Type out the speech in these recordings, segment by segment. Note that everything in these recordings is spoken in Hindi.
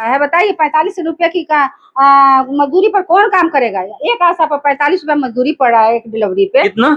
है बताइए, 45 रुपए की का मजदूरी पर कौन काम करेगा? एक आशा पर 45 रुपया मजदूरी पड़ रहा है एक डिलीवरी पे। कितना?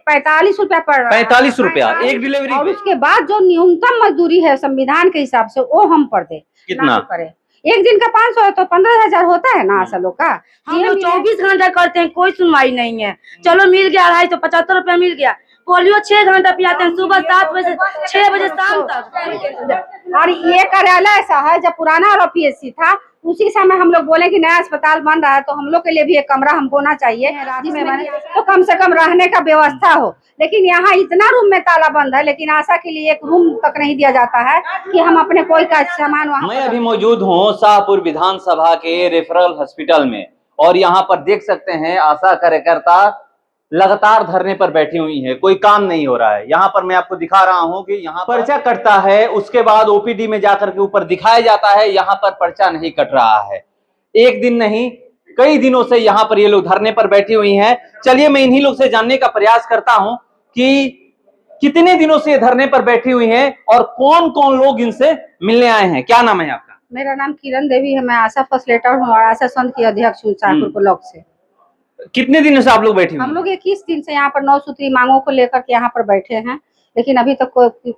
45 रुपया पड़ रहा है। 45 रुपया एक डिलीवरी और पे? उसके बाद जो न्यूनतम मजदूरी है संविधान के हिसाब से वो हम पर दे। कितना? करे एक दिन का 500 है तो 15,000 होता है ना आशा लोग का। हम लोग 24 घंटा करते हैं, कोई सुनवाई नहीं है। चलो मिल गया 275 रुपया मिल गया। पोलियो 6 घंटा पिलाते हैं, सुबह 7 बजे से 6 बजे शाम तक। और ये कार्यालय ऐसा है, जब पुराना और PSC था उसी समय हम लोग बोले कि नया अस्पताल बन रहा है तो हम लोग के लिए भी एक कमरा हमको होना चाहिए जिसमें तो कम से कम रहने का व्यवस्था हो। लेकिन यहाँ इतना रूम में ताला बंद है, लेकिन आशा के लिए एक रूम तक नहीं दिया जाता है कि हम अपने कोई का सामान वहाँ। मैं अभी मौजूद हूँ शाहपुर विधानसभा के रेफरल हॉस्पिटल में और यहाँ पर देख सकते हैं आशा कार्यकर्ता लगातार धरने पर बैठी हुई है, कोई काम नहीं हो रहा है। यहाँ पर मैं आपको दिखा रहा हूँ कि यहाँ पर्चा कटता है, उसके बाद OPD में जाकर के ऊपर दिखाया जाता है, यहाँ पर पर्चा नहीं कट रहा है। एक दिन नहीं कई दिनों से यहाँ पर ये लोग धरने पर बैठी हुई हैं। चलिए मैं इन्हीं लोग से जानने का प्रयास करता हूँ कि कितने दिनों से ये धरने पर बैठी हुई हैं और कौन कौन लोग इनसे मिलने आए हैं। क्या नाम है आपका? मेरा नाम किरण देवी है, मैं आशा फैसिलिटेटर हूँ और आशा संघ की अध्यक्ष हूँ शाहपुर ब्लॉक से। कितने दिनों से आप लोग बैठे हुए? हम लोग 21 दिन से यहाँ पर 9 सूत्री मांगों को लेकर के यहाँ पर बैठे हैं, लेकिन अभी तक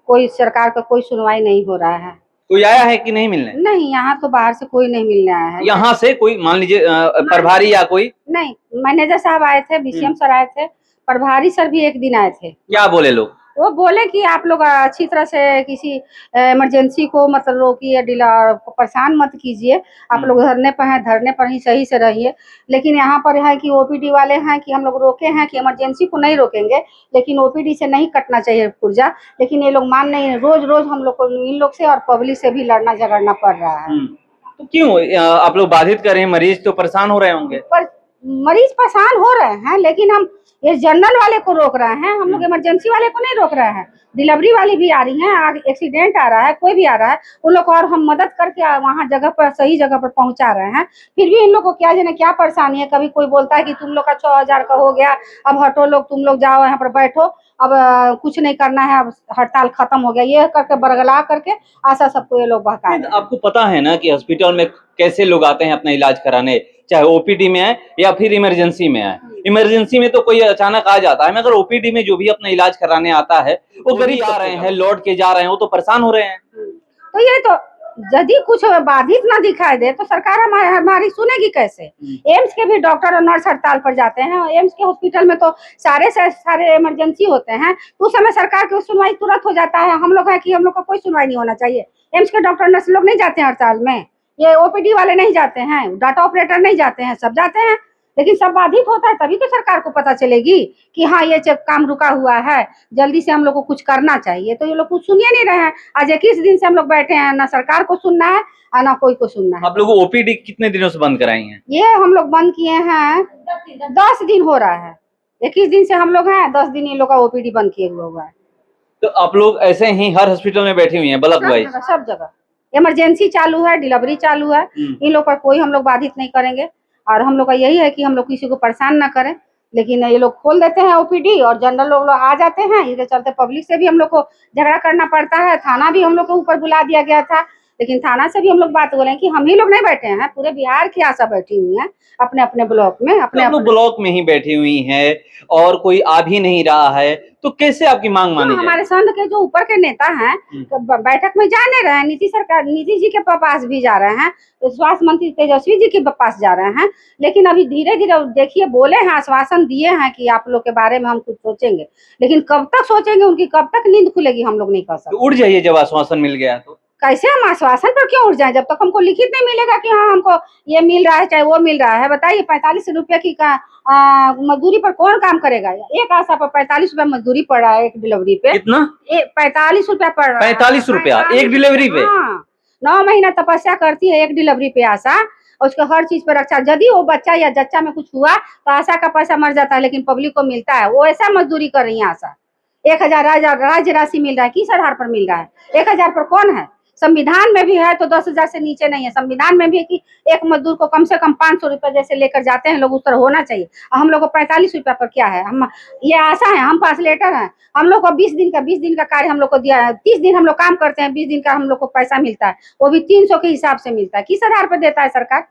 कोई सरकार का कोई सुनवाई नहीं हो रहा है। कोई आया है कि नहीं मिलने? नहीं, यहाँ तो बाहर से कोई नहीं मिलने आया है। यहाँ से कोई मान लीजिए प्रभारी या कोई? नहीं, मैनेजर साहब आए थे, BCM सर आए थे, प्रभारी सर भी एक दिन आए थे। क्या बोले लोग? वो बोले कि आप लोग अच्छी तरह से किसी इमरजेंसी को मतलब रोकिए, परेशान मत कीजिए, आप लोग धरने पर हैं, धरने पर ही सही से रहिए। लेकिन यहाँ पर है कि OPD वाले हैं कि हम लोग रोके हैं कि इमरजेंसी को नहीं रोकेंगे, लेकिन OPD से नहीं कटना चाहिए पुर्जा। लेकिन ये लोग मान नहीं, रोज रोज हम लोग को इन लोग से और पब्लिक से भी लड़ना झगड़ना पड़ रहा है। तो क्यों आप लोग बाधित कर रहे हैं? मरीज तो परेशान हो रहे होंगे। मरीज परेशान हो रहे हैं, लेकिन हम ये जनरल वाले को रोक रहे हैं, हम लोग इमरजेंसी वाले को नहीं रोक रहे हैं। डिलीवरी वाली भी आ रही हैं, आगे एक्सीडेंट आ रहा है, कोई भी आ रहा है, उन लोग को और हम मदद करके वहाँ जगह पर सही जगह पर पहुँचा रहे हैं। फिर भी इन लोग को क्या जाने क्या परेशानी है। कभी कोई बोलता है कि तुम लोग का 6,000 का हो गया, अब हटो लोग, तुम लोग जाओ यहाँ पर बैठो, अब कुछ नहीं करना है, अब हड़ताल खत्म हो गया, ये करके बरगला करके आशा सबको ये लोग बहका रहे हैं। आपको पता है ना कि हॉस्पिटल में कैसे लोग आते हैं अपना इलाज कराने, चाहे OPD में आए या फिर इमरजेंसी में आए। इमरजेंसी में तो कोई अचानक आ जाता है, मगर OPD में जो भी अपना इलाज कराने आता है वो गरीब आ रहे हैं, लौट के जा रहे हैं, वो तो परेशान हो रहे हैं। तो ये तो यदि कुछ बाधित ना दिखाई दे तो सरकार हमारी सुनेगी कैसे? एम्स के भी डॉक्टर और नर्स हड़ताल पर जाते हैं, एम्स के हॉस्पिटल में तो सारे से सारे इमरजेंसी होते हैं, तो उस समय सरकार की सुनवाई तुरंत हो जाता है। हम लोग है कि हम लोग का कोई सुनवाई नहीं होना चाहिए। एम्स के डॉक्टर नर्स लोग नहीं जाते हैं हड़ताल में, ये OPD वाले नहीं जाते हैं, डाटा ऑपरेटर नहीं जाते हैं, सब जाते हैं। लेकिन सब बाधित होता है तभी तो सरकार को पता चलेगी कि हाँ ये काम रुका हुआ है, जल्दी से हम लोग को कुछ करना चाहिए। तो ये लोग कुछ सुनिए नहीं रहे हैं। आज 21 दिन से हम लोग बैठे हैं, ना सरकार को सुनना है और ना कोई को सुनना है। आप लोग OPD कितने दिनों से बंद कराई हैं? ये हम लोग बंद किए हैं 10 दिन हो रहा है। 21 दिन से हम लोग हैं, 10 दिन इन लोग का OPD बंद किए हुआ है। तो आप लोग ऐसे ही हर हॉस्पिटल में बैठी हुई हैं ब्लॉक वाइज? सब जगह इमरजेंसी चालू है, डिलीवरी चालू है, इन लोग पर कोई हम लोग बाधित नहीं करेंगे। और हम लोग का यही है कि हम लोग किसी को परेशान ना करें। लेकिन ये लोग खोल देते हैं OPD और जनरल लोग आ जाते हैं, इसके चलते पब्लिक से भी हम लोग को झगड़ा करना पड़ता है। थाना भी हम लोग को ऊपर बुला दिया गया था, लेकिन थाना से भी हम लोग बात बोले कि हम ही लोग नहीं बैठे हैं, पूरे बिहार की आशा बैठी हुई है अपने अपने ब्लॉक में, अपने ब्लॉक में ही बैठी हुई है और कोई आ भी नहीं रहा है। तो कैसे आपकी मांग मानी? हमारे संघ के जो ऊपर के नेता हैं तो बैठक में जा नहीं रहे हैं, नीतीश जी के पास भी जा रहे हैं, तो स्वास्थ्य मंत्री तेजस्वी जी के पास जा रहे हैं। लेकिन अभी धीरे धीरे देखिए, बोले हैं, आश्वासन दिए हैं कि आप लोग के बारे में हम कुछ सोचेंगे, लेकिन कब तक सोचेंगे, उनकी कब तक नींद खुलेगी हम लोग नहीं कर सकते। उड़ जाइए जब आश्वासन मिल गया तो। कैसे हम आश्वासन पर क्यों उठ जाए जब तक हमको लिखित नहीं मिलेगा कि हाँ हमको ये मिल रहा है चाहे वो मिल रहा है। बताइए, 45 रुपये की का मजदूरी पर कौन काम करेगा? एक आशा पर 45 रुपया मजदूरी पड़ रहा है एक डिलीवरी पे। कितना? 45 रुपया पड़ रहा है। 45 रुपया एक डिलीवरी पे? हाँ, 9 महीना तपस्या करती है एक डिलीवरी पे आशा, और उसका हर चीज पर रक्षा। यदि वो बच्चा या जच्चा में कुछ हुआ तो आशा का पैसा मर जाता है, लेकिन पब्लिक को मिलता है। वो ऐसा मजदूरी कर रही है आशा। 1,000 राज्य राशि मिल रहा है, किस आधार पर मिल रहा है? 1,000 पर कौन है? संविधान में भी है तो 10,000 से नीचे नहीं है। संविधान में भी है कि एक मजदूर को कम से कम 500 रुपए जैसे लेकर जाते हैं लोग, उस तरह होना चाहिए। और हम लोग को 45 रुपया पर क्या है, हम ये आशा है, हम फैसिलेटर हैं, हम लोग को 20 दिन का कार्य हम लोग को दिया है। 30 दिन हम लोग काम करते हैं, 20 दिन का हम लोग को पैसा मिलता है, वो भी 300 के हिसाब से मिलता है। किस आधार पर देता है सरकार?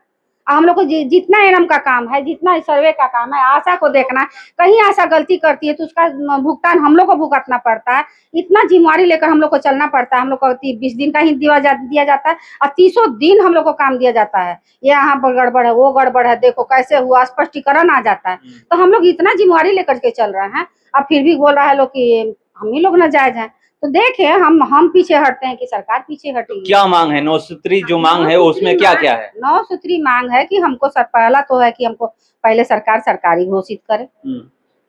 हम लोग को जितना एनम का काम है, जितना सर्वे का काम है, आशा को देखना है। कहीं आशा गलती करती है तो उसका भुगतान हम लोग को भुगतना पड़ता है। इतना जिम्मेवारी लेकर हम लोग को चलना पड़ता है। हम लोग को 20 दिन का ही दिया जाता है और 30 दिन हम लोग को काम दिया जाता है। ये यहाँ पर गड़बड़ है, वो गड़बड़ है, देखो कैसे हुआ, स्पष्टीकरण आ जाता है। तो हम लोग इतना जिम्मेवारी लेकर के चल रहे हैं, अब फिर भी बोल रहा है लोग कि हम ही लोग नाजायज हैं। तो देखे हम पीछे हटते हैं कि सरकार पीछे हटी। क्या मांग है 9 सूत्री जो मांग है उसमें क्या क्या है? 9 सूत्री मांग है कि हमको पहला तो है कि हमको पहले सरकार सरकारी घोषित करे,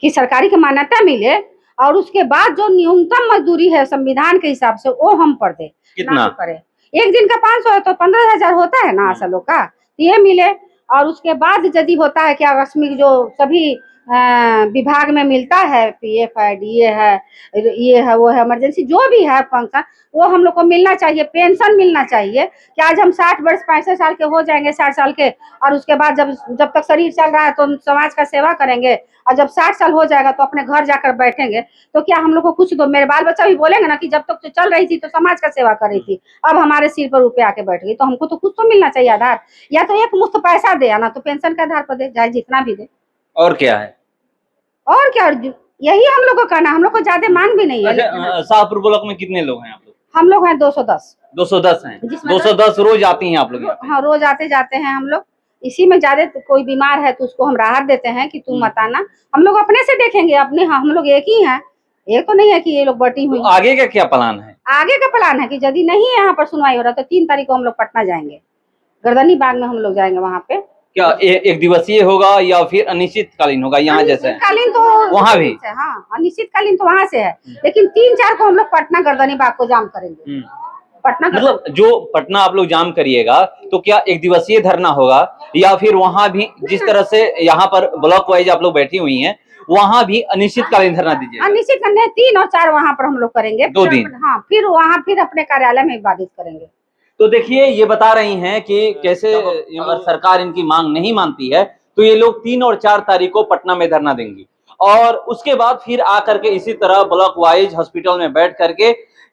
कि सरकारी की मान्यता मिले, और उसके बाद जो न्यूनतम मजदूरी है संविधान के हिसाब से वो हम पर दे। कितना करे? एक दिन का 500 है तो 15,000 होता है ना आशा लोग का, ये मिले। और उसके बाद यदि होता है कि आकस्मिक जो सभी विभाग में मिलता है, PF है, DA है, ये है, वो है, इमरजेंसी जो भी है फंक्शन, वो हम लोग को मिलना चाहिए। पेंशन मिलना चाहिए कि आज हम 60 वर्ष 65 साल के हो जाएंगे, 60 साल के, और उसके बाद जब तक शरीर चल रहा है तो हम समाज का सेवा करेंगे, और जब 60 साल हो जाएगा तो अपने घर जाकर बैठेंगे। तो क्या हम लोग को कुछ दो। मेरे बाल बच्चा भी बोलेंगे ना कि जब तक तो चल रही थी तो समाज का सेवा कर रही थी, अब हमारे सिर पर रुपये आके बैठ गई, तो हमको तो कुछ तो मिलना चाहिए आधार। या तो एक मुफ्त पैसा दे, या ना तो पेंशन के आधार पर दे, चाहे जितना भी दे। और क्या है? और क्या, यही हम लोग को करना। हम लोग को ज्यादा मांग भी नहीं है। अच्छा, शाहपुर ब्लॉक में कितने लोग हैं आप लोग? हम लोग हैं 210। 210 हैं। 210 रोज आती हैं आप लोग? हाँ, रोज आते जाते हैं हम लोग। इसी में ज्यादा कोई बीमार है तो उसको हम राहत देते हैं कि तुम मत आना, हम लोग अपने से देखेंगे अपने। हम लोग एक ही हैं, ये तो नहीं है कि ये लोग बटी हुई। तो आगे का क्या प्लान है? आगे का प्लान है कि यदि नहीं यहाँ पर सुनवाई हो रहा तो 3 तारीख को हम लोग पटना जाएंगे, गर्दनी बाग में हम लोग जाएंगे। वहाँ पे क्या एक दिवसीय होगा या फिर अनिश्चितकालीन होगा यहाँ जैसे? अनिश्चितकालीन तो वहाँ भी? हाँ, अनिश्चितकालीन तो वहाँ से है, लेकिन 3-4 को हम लोग पटना गर्दनी बाग को जाम करेंगे। पटना मतलब जो पटना आप लोग जाम करिएगा तो क्या एक दिवसीय धरना होगा, या फिर वहाँ भी जिस तरह से यहाँ पर ब्लॉक वाइज आप लोग बैठी हुई हैं वहाँ भी अनिश्चितकालीन धरना दीजिए? अनिश्चित 3 और 4 वहाँ पर हम लोग करेंगे 2 दिन। हाँ, फिर वहाँ फिर अपने कार्यालय में बाधित करेंगे। तो देखिए ये बता रही हैं कि कैसे अगर सरकार इनकी मांग नहीं मानती है तो ये लोग 3 और 4 तारीख को पटना में धरना देंगी, और उसके बाद फिर आकर के इसी तरह ब्लॉक वाइज हॉस्पिटल में बैठ करके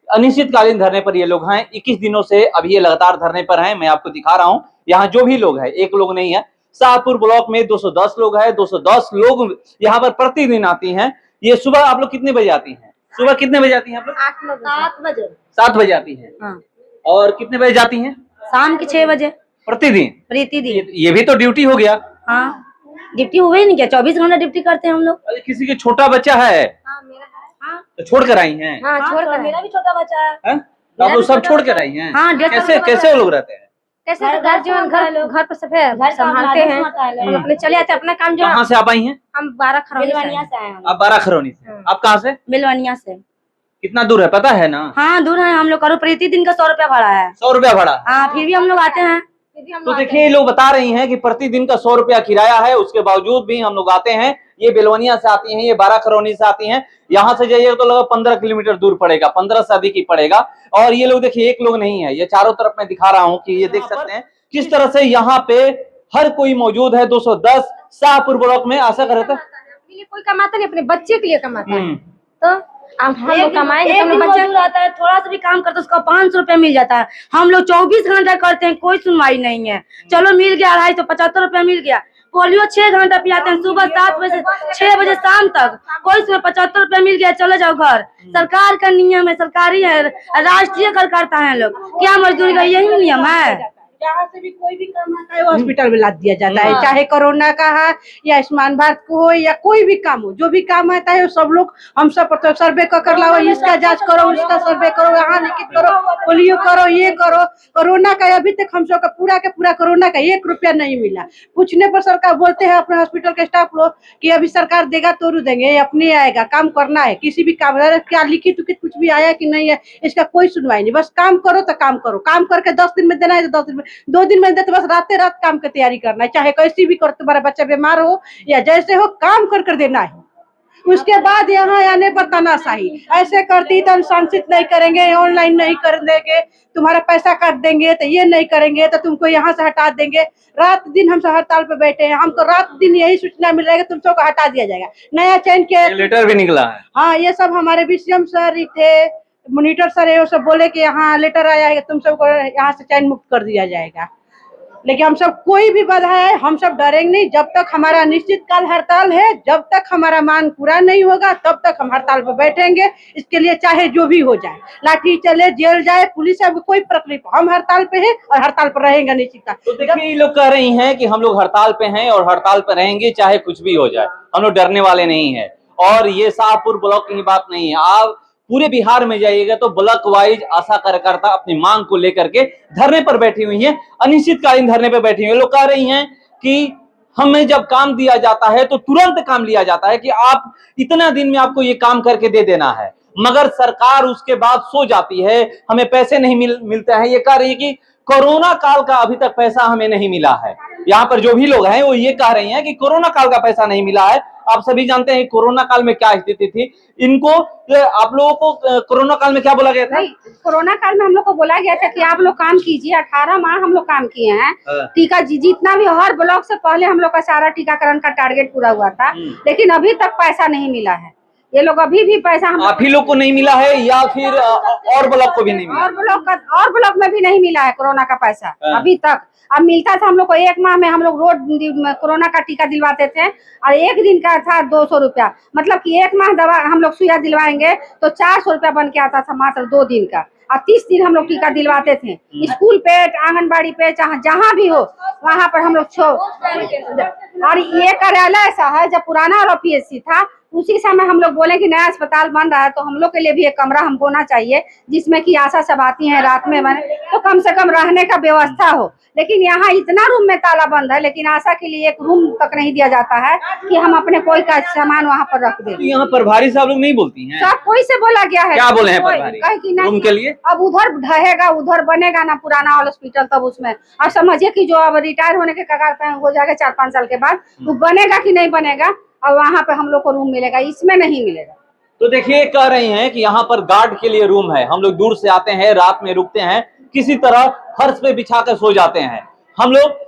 अनिश्चितकालीन धरने पर ये लोग हैं। 21 दिनों से अभी ये लगातार धरने पर हैं। मैं आपको दिखा रहा हूँ यहाँ जो भी लोग हैं, एक लोग नहीं है। शाहपुर ब्लॉक में 210 लोग हैं। 210 लोग यहाँ पर प्रतिदिन आती हैं। ये सुबह आप लोग कितने बजे आती हैं? सुबह कितने बजे आती हैं आप लोग? 7 बजे। 7 बजे आती हैं। हाँ। और कितने बजे जाती हैं? शाम के 6 बजे प्रतिदिन। ये भी तो ड्यूटी हो गया। हाँ, ड्यूटी हुए ही नहीं क्या? 24 घंटा ड्यूटी करते हैं हम लोग। अरे किसी के छोटा बच्चा है? हाँ, मेरा है। हाँ, तो छोड़ कर आई हैं? हाँ, छोड़ कर। मेरा भी छोटा बच्चा है। तो आप लोग सब छोड़ कर आई हैं? हाँ, कैसे वो लोग रहते हैं? कैसे घर पर सब संभालते हैं, हम अपने चले जाते हैं अपना काम। जो कहाँ से आप आई हैं? हम 12 खरौनी से आए हैं। आप 12 खरौनी से। आप कहाँ से? मिलवानिया से। कितना दूर है पता है ना? हाँ, दूर है। हम लोग करो प्रतिदिन का 100 रुपया भाड़ा है। 100 रुपया भाड़ा? हाँ, फिर भी हम लोग आते हैं। तो देखिए ये लोग बता रही हैं कि प्रतिदिन का 100 रुपया किराया है, उसके बावजूद भी हम लोग आते हैं। ये बेलवनिया से आती हैं, ये 12 खरौनी से आती हैं। यहाँ से जाइए तो लगभग 15 किलोमीटर दूर पड़ेगा, 15 से अधिक ही पड़ेगा। और ये लोग देखिए एक लोग नहीं है, ये चारों तरफ मैं दिखा रहा हूँ कि ये देख सकते हैं किस तरह से यहाँ पे हर कोई मौजूद है। 210 शाहपुर ब्लॉक में। आशा कर रहे थे कोई कमाता नहीं, अपने बच्चे के लिए कमाता है। तो हम लोग कमाएंगे तो बच्चा रहता है, थोड़ा सा भी काम करते उसका 500 रुपया मिल जाता है। हम लोग 24 घंटा करते हैं, कोई सुनवाई नहीं है। चलो मिल गया 275 रुपया मिल गया। पोलियो 6 घंटा पिलाते हैं, सुबह 7 बजे से 6 बजे शाम तक। कोई उसमें 75 रुपया मिल गया, चले जाओ घर। सरकार का नियम है, सरकारी है, राष्ट्रीय कर करता है लोग। क्या मजदूरी का यही नियम है? जहाँ से भी कोई भी काम आता है वो हॉस्पिटल में लाद दिया जाता है, चाहे कोरोना का है या आयुष्मान भारत को हो या कोई भी काम हो। जो भी काम आता है वो सब लोग हम सब सर्वे कर लाओ, इसका जांच करो, उसका सर्वे करो, यहाँ लिखित करो, पोलियो करो, ये करो। कोरोना का अभी तक हम सब का पूरा कोरोना का 1 रुपया नहीं मिला। पूछने पर सरकार बोलते हैं अपने हॉस्पिटल के स्टाफ लोग कि अभी सरकार देगा तो देंगे, अपने आएगा, काम करना है। किसी भी काम क्या लिखित उखित कुछ भी आया कि नहीं है, इसका कोई सुनवाई नहीं। बस काम करो तो काम करो, काम करके 10 दिन में देना है तो 10 दिन में, 2 दिन में दे तो बस रातें रात काम की तैयारी करना है। चाहे कैसी भी करो, तुम्हारा बच्चा बीमार हो या जैसे हो, काम कर देना है। उसके बाद यहाँ आने पर तानाशाही, ऐसे करती तो अनुशासित नहीं करेंगे, ऑनलाइन नहीं कर देंगे, तुम्हारा पैसा काट देंगे, तो ये नहीं करेंगे तो तुमको यहाँ से हटा देंगे। रात दिन हम सब हड़ताल पे बैठे हैं, हमको रात दिन यही सूचना मिल रहा है कि तुम सबको हटा दिया जाएगा। नया चैन के लेटर भी निकला है। हाँ, ये सब हमारे बीसीएम सर थे, मॉनिटर सर है, वो सब बोले कि यहाँ लेटर आया है, तुम सबको यहाँ से चैन मुक्त कर दिया जाएगा। लेकिन हम सब कोई भी बाधा है, हम सब डरेंगे नहीं। जब तक हमारा निश्चित काल हड़ताल है, जब तक हमारा मांग पूरा नहीं होगा तब तक हम हड़ताल पर बैठेंगे। इसके लिए चाहे जो भी हो जाए, लाठी चले, जेल जाए, पुलिस से कोई फर्क नहीं, हम हड़ताल पे है और हड़ताल पर रहेंगे निश्चित। तो देखिए ये लोग कह रही हैं कि हम लोग हड़ताल पे हैं और हड़ताल पे रहेंगे चाहे कुछ भी हो जाए, हम लोग डरने वाले नहीं है। और ये शाहपुर ब्लॉक की बात नहीं है, आप पूरे बिहार में जाइएगा तो ब्लॉक वाइज आशा कार्यकर्ता अपनी मांग को लेकर के धरने पर बैठी हुई हैं, अनिश्चितकालीन धरने पर बैठी हुई हैं। लोग कह रही हैं कि हमें जब काम दिया जाता है तो तुरंत काम लिया जाता है कि आप इतना दिन में आपको ये काम करके दे देना है, मगर सरकार उसके बाद सो जाती है, हमें पैसे नहीं मिलते हैं। ये कह रही है कि कोरोना काल का अभी तक पैसा हमें नहीं मिला है। यहाँ पर जो भी लोग हैं वो ये कह रही हैं कि कोरोना काल का पैसा नहीं मिला है। आप सभी जानते हैं कोरोना काल में क्या स्थिति थी। इनको आप लोगों को कोरोना काल में क्या बोला गया था? कोरोना काल में हम लोग को बोला गया था कि आप लोग काम कीजिए। 18 माह हम लोग काम किए हैं। टीका जितना भी हर ब्लॉक से पहले हम लोग का सारा टीकाकरण का टारगेट पूरा हुआ था, लेकिन अभी तक पैसा नहीं मिला है। ये लोग अभी भी पैसा आप ही लोग को नहीं मिला है या फिर और ब्लॉक को भी नहीं मिला? और ब्लॉक में भी नहीं मिला है कोरोना का पैसा अभी तक। अब मिलता था हम लोग को, एक माह में हम लोग रोज कोरोना का टीका दिलवाते थे और एक दिन का था 200 रुपया। मतलब कि एक माह दवा हम लोग सुइया दिलवाएंगे तो 400 रुपया बन के आता था मात्र 2 दिन का। और 30 दिन हम लोग टीका दिलवाते थे, स्कूल पे, आंगनबाड़ी पे, चाहे जहाँ भी हो वहाँ पर हम लोग और ये कार्यालय ऐसा है, जब पुराना और पीएचसी था उसी समय हम लोग बोले कि नया अस्पताल बन रहा है तो हम लोग के लिए भी एक कमरा हमको होना चाहिए जिसमें कि आशा सब आती हैं रात में बने तो कम से कम रहने का व्यवस्था हो। लेकिन यहाँ इतना रूम में ताला बंद है, लेकिन आशा के लिए एक रूम तक नहीं दिया जाता है कि हम अपने कोई का सामान वहाँ पर रख दें। तो यहाँ प्रभारी साहब लोग नहीं बोलती हैं? सब कोई से बोला गया है। क्या बोले हैं प्रभारी? रूम के लिए अब उधर ढहेगा, उधर बनेगा ना पुराना हॉस्पिटल, तब उसमें अब समझिए कि जो अब रिटायर होने के कगार पे हो जाएगा 4-5 साल के बाद, वो बनेगा कि नहीं बनेगा और वहाँ पे हम लोग को रूम मिलेगा, इसमें नहीं मिलेगा। तो देखिए कह रही हैं कि यहाँ पर गार्ड के लिए रूम है, हम लोग दूर से आते हैं, रात में रुकते हैं, किसी तरह फर्श पे बिछा कर सो जाते हैं। हम लोग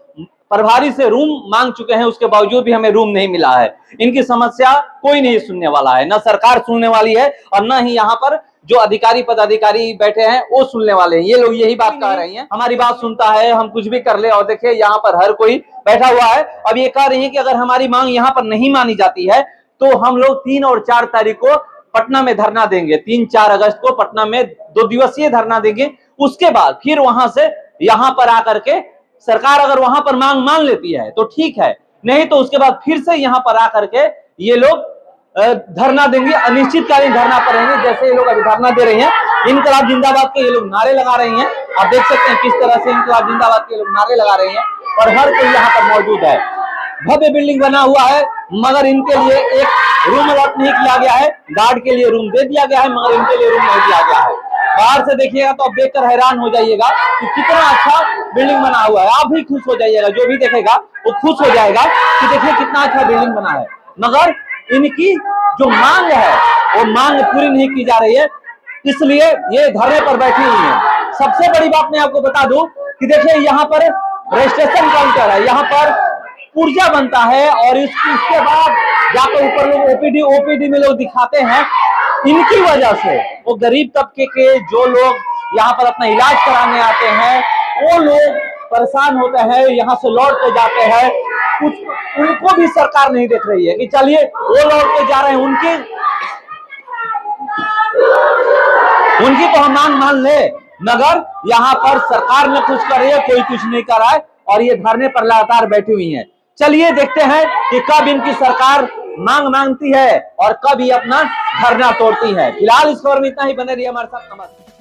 प्रभारी से रूम मांग चुके हैं, उसके बावजूद भी हमें रूम नहीं मिला है। इनकी समस्या कोई नहीं सुनने वाला है, ना सरकार सुनने वाली है और न ही यहाँ पर जो अधिकारी पदाधिकारी बैठे हैं वो सुनने वाले हैं। ये लोग यही बात कह रही हैं, हमारी बात सुनता है, हम कुछ भी कर ले। और देखिए यहाँ पर हर कोई बैठा हुआ है। अब ये कह रही है कि अगर हमारी मांग यहाँ पर नहीं मानी जाती है तो हम लोग 3 और 4 तारीख को पटना में धरना देंगे। 3-4 अगस्त को पटना में 2 दिवसीय धरना देंगे। उसके बाद फिर वहां से यहाँ पर आकर के सरकार अगर वहां पर मांग मान लेती है तो ठीक है, नहीं तो उसके बाद फिर से यहाँ पर आकर के ये लोग धरना देंगे, अनिश्चितकालीन धरना पर रहेंगे। जैसे ये लोग अभी धरना दे रहे हैं, इनकलाब जिंदाबाद के ये लोग नारे लगा रहे हैं। आप देख सकते हैं किस तरह से इनकलाब जिंदाबाद के ये लोग नारे लगा रहे हैं और हर कोई यहाँ पर मौजूद है। भव्य बिल्डिंग बना हुआ है मगर इनके लिए एक रूम अलॉट नहीं किया गया है। गार्ड के लिए रूम दे दिया गया है मगर इनके लिए रूम नहीं दिया गया है। बाहर से देखिएगा तो आप देखकर हैरान हो जाइएगा कि कितना अच्छा बिल्डिंग बना हुआ है। आप भी खुश हो जाइएगा, जो भी देखेगा वो खुश हो जाएगा कि देखिए कितना अच्छा बिल्डिंग बना है। मगर इनकी जो मांग है वो मांग पूरी नहीं की जा रही है, इसलिए ये धरने पर बैठी हुई है। सबसे बड़ी बात मैं आपको बता दूं कि देखिए यहाँ पर रजिस्ट्रेशन काउंटर है, यहाँ पर पुर्जा बनता है और इसके बाद जाकर ऊपर लोग ओपीडी में लोग दिखाते हैं। इनकी वजह से वो गरीब तबके के जो लोग यहाँ पर अपना इलाज कराने आते हैं वो लोग परेशान होते हैं, यहाँ से लौट के जाते हैं। कुछ उनको भी सरकार नहीं देख रही है कि चलिए वो लौट के जा रहे हैं, उनकी तो हम मांग मान ले, मगर यहाँ पर सरकार ने कुछ कर रही है, कोई कुछ नहीं कर रहा है और ये धरने पर लगातार बैठी हुई है। चलिए देखते हैं कि कब इनकी सरकार मांग मांगती है और कब ये अपना धरना तोड़ती है। फिलहाल इस खबर में इतना ही, बने रहिए हमारे साथ। नमस्कार।